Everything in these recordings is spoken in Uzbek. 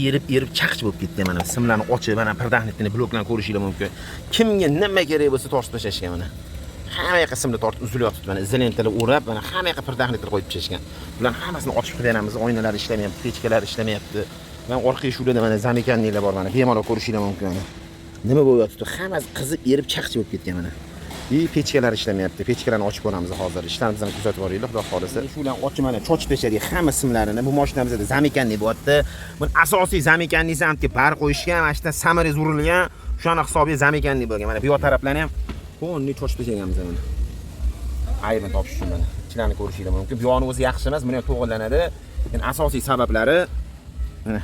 erib chaqchi bo'lib ketdi mana. Simlarni ochib, mana pirdaxnitni bloklarni ko'rishingiz mumkin. Kimga nima kerak bo'lsa tortib tashlashgan mana. Hamma yoqqa simni tortib uzilyapti mana. Izolentlar o'rab, mana hamma yoqqa pirdaxnitni qo'yib tashlashgan. Bular hammasini ochib beramiz. Oynalar ishlamayapti, pechkalar ishlamayapti. Men orqa eshiklarda mana zamekanliklar bor mana. Bemalol ko'rishingiz mumkin mana. Nima bo'lyapti? Hammasi qizib erib chaqchi bo'lib ketgan mana. Pechkalar ishlamayapti. Pechkalarni ochib ko'ramiz hozir. Ishlarimizni kuzatib boringlar, xudo xolisa. Shularni ochib mana chochib tashladik hamma simlarini. Bu mashinamizda zamekanlik bo'lyapti. Bu asosiy zamekanlik zamtga bar qo'yishgan, mana shunday samarez urilgan, shuna hisobiy zamekanlik bo'lgan. Mana bu yoq taraflarni ham qo'nni chochib tashlaganmiz mana. Aybini topish uchun mana. Ichlarni ko'rishingiz mumkin. Bu yo'qni o'zi yaxshi emas, buni ham to'g'rilanadi. Lekin asosiy sabablari mana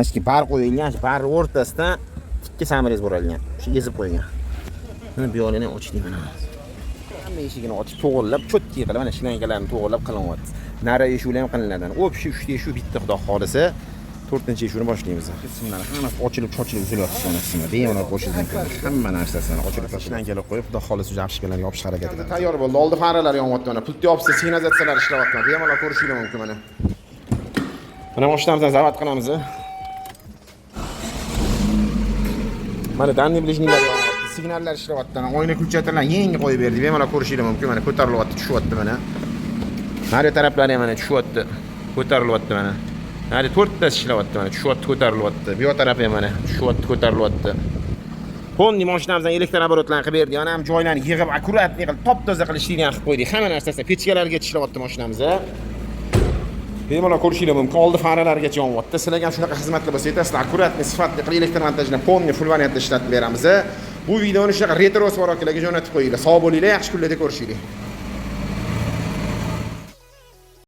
Aski bar qo'yilgan, bar o'rtasidan ikki samarez urilgan. Shu ezib qo'ygan. Mana bu yo'lini ochdik mana. Hamma eshigini ochib to'g'rilab, cho'tki qilib mana shlankalarni to'g'rilab qilinyapti. Nari eshiklar ham qilinadi. O'pshi uchta eshik bitta xudo xolisa 4-eshikni boshlaymiz. Qismlar hammasi ochilib, chochilib uzilyapti sonasini. Bemalol qo'shingiz mumkin. Hamma narsasini ochilib, shlankalar qo'yib, xudo xolisa jo'shkalarni yopish harakati qiladi. Tayyor bo'ldi. Oldi faralar yonyapti mana. Pultni yopsa, signalizatsiyalar ishlayapti. Bemalol ko'rishingiz mumkin mana. Mana mashinamizdan zavat qilamiz. Mana danni bilishinglar signallar ishlayapti. Oyna kulchatlarni yangi qo'yib berdik. Bemalol ko'rishingiz mumkin. Mana ko'tarilyapti, tushyapti mana. Nari taraflari ham mana tushyapti, ko'tarilyapti mana. Nari 4 ta ishlayapti mana, tushyapti, ko'tarilyapti. Bu yoq tarafi ham mana tushyapti, ko'tarilyapti. Qo'ndi mashinamizdan elektr oborotlarni qilib berdik. Yana ham joylarni yig'ib, akkuratlik qilib, top-toza qilishlikni qilib qo'ydik. Hamma narsasini pechkalarga ishlayapti mashinamiz. Bemalol ko'rishingiz mumkin. Oldi faralargacha yonyapti. Sizlarga ham shunaqa xizmatlar bo'lsa, aytasizlar, akkuratli, sifatli qilib elektr montajini ponni full variantda ishlatib beramiz. Bu videoni shunaqa retro svaroklarga jo'natib qo'yinglar. Sog' bo'linglar, yaxshi kunlarda ko'rishaylik.